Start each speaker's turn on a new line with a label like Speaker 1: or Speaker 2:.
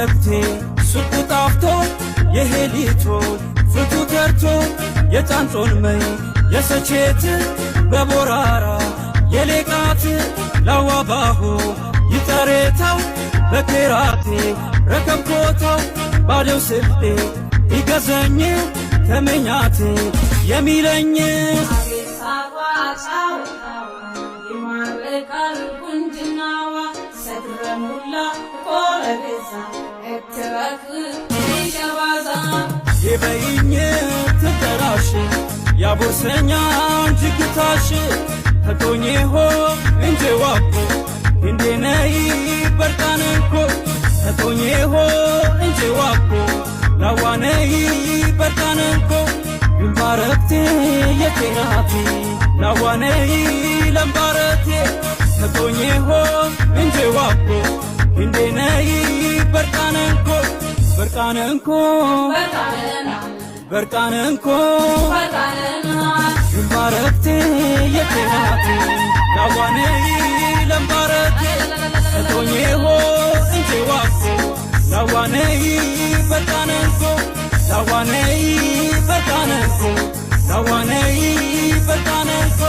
Speaker 1: ማረግቴ ሱቁ ጣፍቶ የሄሊቶ ፍቱ ተርቶ የጫንጮን መይ የሰቼት በቦራራ የሌቃት ላዋባሁ ይጠሬታው በኬራቴ ረከብኮታው ባደው ስልጤ ይገዘኝ ተመኛቴ የሚለኝ ይበይኝ ትጠራሽ ያቦርሰኛ እንጅግታሽ ተቶኜሆ እንጀዋኮ እንዴነይ በርቃንንኮ ተቶኜሆ እንጀዋኮ ላዋነይ በርቃንንኮ ዩልባረቴ የቴናቴ ላዋነይ ለምባረቴ ተቶኜሆ እንጀዋኮ እንዴነይ በርቃንንኮ በርቃንንኮ በርቃንንኮ ዩልባረቴ የቴናቴ ላዋነይ ለምባረቴ ተቶኜሆ እንጀዋኮ ላዋነይ በርቃንንኮ ላዋነይ በርቃንንኮ ላዋነይ በርቃንንኮ